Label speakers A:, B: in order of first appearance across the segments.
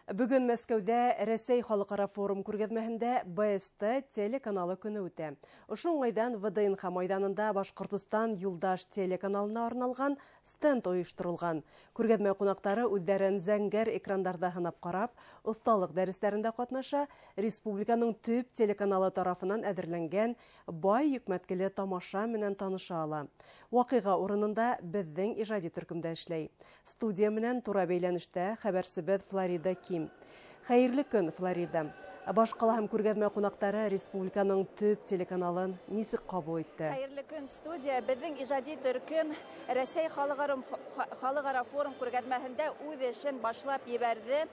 A: Бүгін Мәскәүдә Рәсәй халыкара форум күргәзмәһендә БСТ телеканалы көне үтә. Ошол уңайдан ВДНХ майданында Башкортостан Юлдаш телеканалына арналган стенд оештырылган. Күргәзмә кунактары үҙҙәрен зәңгәр экрандарда һынап карап, оҫталык дәрестәрендә катнаша, республиканың төп телеканалы тарафынан әҙерләнгән бай йөкмәткеле тамаша менән таныша ала. Ваҡиға урынында беҙҙең ижади төркөмдә эшләй. Студия менән тура бәйләнештә хәбәрсебеҙ Флорида Ким. Хәйерле көн, Флорида. Башҡала һәм күргәҙмә ҡунаҡтары республиканың төп телеканалын нисек ҡабул итте?
B: Хәйерле көн, студия. Беҙҙең ижади төркөм Рәсәй халыҡара форум күргәҙмәһендә үҙ эшен башлап ебәрҙе.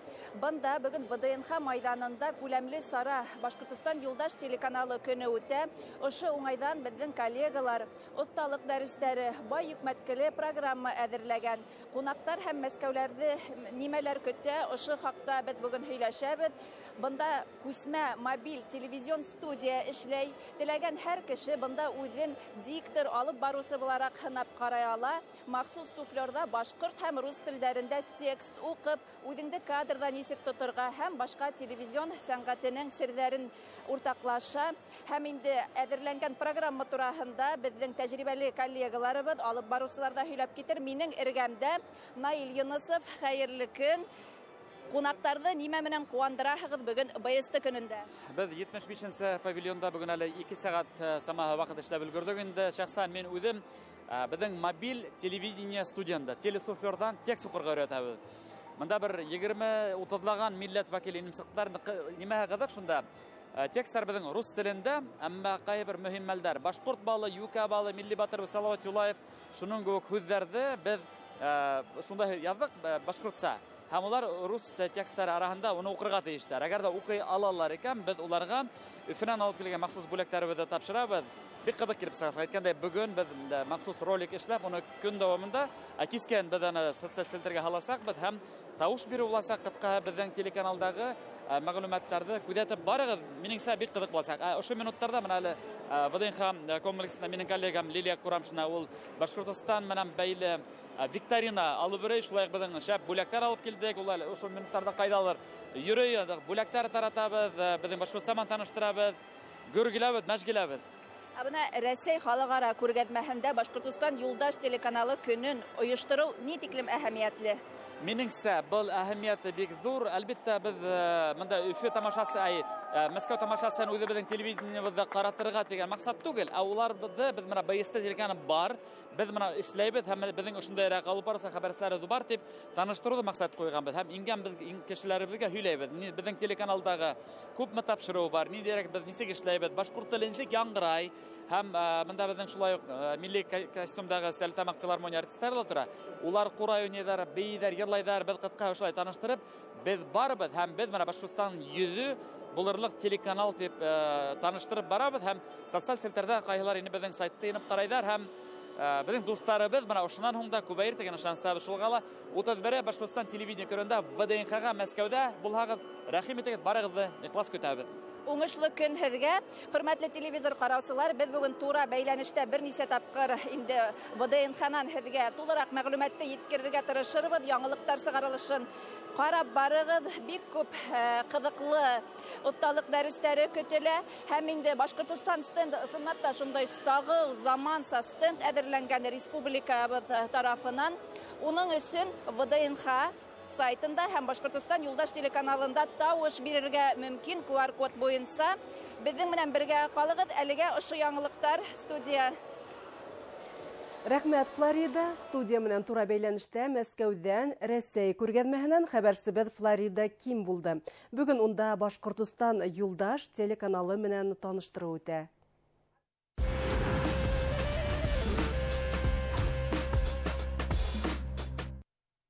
B: Бында бөгөн ВДНХ майданында күләмле сара Башкортостан Юлдаш телеканалы көнө үтә. Ошо уңайҙан беҙҙең коллегалар оҫталыҡ дәрестәре, бай йөкмәткеле программа әҙерләгән. Ҡунаҡтар һәм мәскәүләрҙе нимәләр көтә, ошо хаҡта беҙ бөгөн һөйләшәбеҙ. Бында күсмә мобиль телевизион студия эшләй. Теләгән һәр кеше бында үҙен диктор алып барыусы булараҡ һынап ҡарай ала. Махсус суфлерҙа башҡорт һәм рус телдәрендә текст уҡып, үҙеңде кадрҙа нисек тоторға һәм башҡа телевизион сәнғәтенең серҙәрен уртаҡлаша. Һәм инде әҙерләнгән программа тураһында беҙҙең тәжрибәле коллегаларыбыҙ, алып барыусыларҙа һөйләп китер. Минең эргәмдә Наил Йоносов. Хәйерле көн. Ҡунаҡтарҙы нимә менән ҡыуандыраһығыҙ бөгөн БСТ көнөндә?
C: Беҙ 75-нсе павильонда бөгөн әле 2 сәғәт самаһы ваҡыт эшләп өлгөрҙөк инде. Шәхсән мин үҙем беҙҙең мобиль телевидение студияһында телесуфлерҙан текст уҡырға өйрәтәбеҙ. Мында бер 20-30-лаған милләт вәкиле сыҡтылар. Нимәһе ҡыҙыҡ шунда? Тексттар беҙҙең рус телендә, әммә ҡайһы бер мөһим мәлдәр, башҡорт балы, юка балы, милли батырыбыҙ Салауат Юлаев, шуның кеүек һүҙҙәрҙе беҙ шунда яҙҙык башҡортса. Һәм улар рус тексттары араһында уны уҡырға тейештәр. Әгәр ҙә уҡый алалар икән, беҙ уларға Өфөнән алып килгән махсус бүләктәребеҙҙе тапшырабыҙ. Бик ҡыҙыҡ килеп сыға. Әйткәндәй, бөгөн беҙ махсус ролик эшләп, уны көн дауамында кискен беҙ аны социаль селтәргә һаласаҡбыҙ һәм тауыш биреү буласаҡ ҡыҫҡаһы беҙҙең телеканалдағы мәғлүмәттәрҙе күҙәтеп барығыҙ. Минеңсә бик ҡыҙыҡ буласаҡ. Ошо минуттарҙа менә әле ВДНХ комплексында минең коллегам Лилия Курамшина, ул Башҡортостан менән бәйле викторина алып йөрөй. Шулай беҙҙең шәп бүләктәр алып килдек. Ул әле ошо минуттарда ҡайҙалыр йөрөй, бүләктәр таратабыҙ, беҙҙең Башҡортостан менән таныштырабыҙ, гөргиләбеҙ, мәшгиләбеҙ.
B: Бына Рәсәй халыҡара күргәҙмәһендә Башҡортостан Юлдаш телеканалы көнөн ойоштороу ни тиклем әһәмиәтле?
C: Минеңсә, был әһәмиәте бик ҙур. Әлбиттә, беҙ мында Өфө тамашасы, Мәскәү тамашасын үҙебеҙҙең телевидениебыҙҙа ҡаратырға тигән маҡсат түгел, ә уларҙы беҙ мына БСТ телеканалы бар, беҙ мына эшләйбеҙ һәм беҙҙең ошондайыраҡ алып барыусы хәбәрселәре бар тип таныштырыуҙы маҡсат ҡуйғанбыҙ һәм ингән кешеләребеҙгә һөйләйбеҙ. Беҙҙең телеканалдағы күпме тапшырыу бар, ниҙәрәк беҙ нисек эшләйбеҙ, башҡорт теле нисек яңғырай. Һәм бында беҙҙең шулай уҡ милли костюмдағы Стәрлетамаҡ филармония артистары ла тора. Улар ҡурай уйнайҙар, бейҙәр, йырлайҙар, беҙ ҡыҫҡа ошолай таныштырып, беҙ барыбыҙ һәм беҙ бына Башҡортостан йөҙө булырлыҡ телеканал тип таныштырып барабыҙ һәм социаль селтәрҙә ҡайһылар инде беҙҙең сайтты инеп ҡарайҙар һәм беҙҙең дуҫтарыбыҙ бына ошонан һуң да күбәйер тигән ышаныстабыҙ. Шуға ла 31 Башҡортостан телевидение көнөндә ВДНХ-га Мәскәүҙә булһағыҙ, рәхим итегеҙ, барығыҙҙы ихлас көтәбеҙ.
B: Уңышлы көн һеҙгә. Хөрмәтле телевизор ҡараусылар, беҙ бөгөн тура бәйләнештә бер нисә тапҡыр инде ВДНХ-нан һеҙгә тулыраҡ мәғлүмәтте еткерергә тырышырбыҙ. Яңылыҡтар сығарылышын ҡарап барығыҙ. Бик күп ҡыҙыҡлы оҫталыҡ дәрестәре көтөлә. Һәм инде Башҡортостан стенды ысынлап та шундай сағыу, заманса стенд әҙерләнгән республикабыҙ тарафынан. Уның өсөн ВДНХ сайтында һәм Башҡортостан Юлдаш телеканалында тауыш бирергә мөмкин QR-код буйынса. Беҙҙең менән бергә ҡалығыҙ. Әлегә ошо яңылыҡтар студия.
A: Рәхмәт, Флорида. Студия менән тура бәйләнештә Мәскәүҙән Рәсәй күргәҙмәһенән хәбәрсебеҙ Флорида Ким булды. Бөгөн унда Башҡортостан Юлдаш телеканалы менән таныштырыу үтә.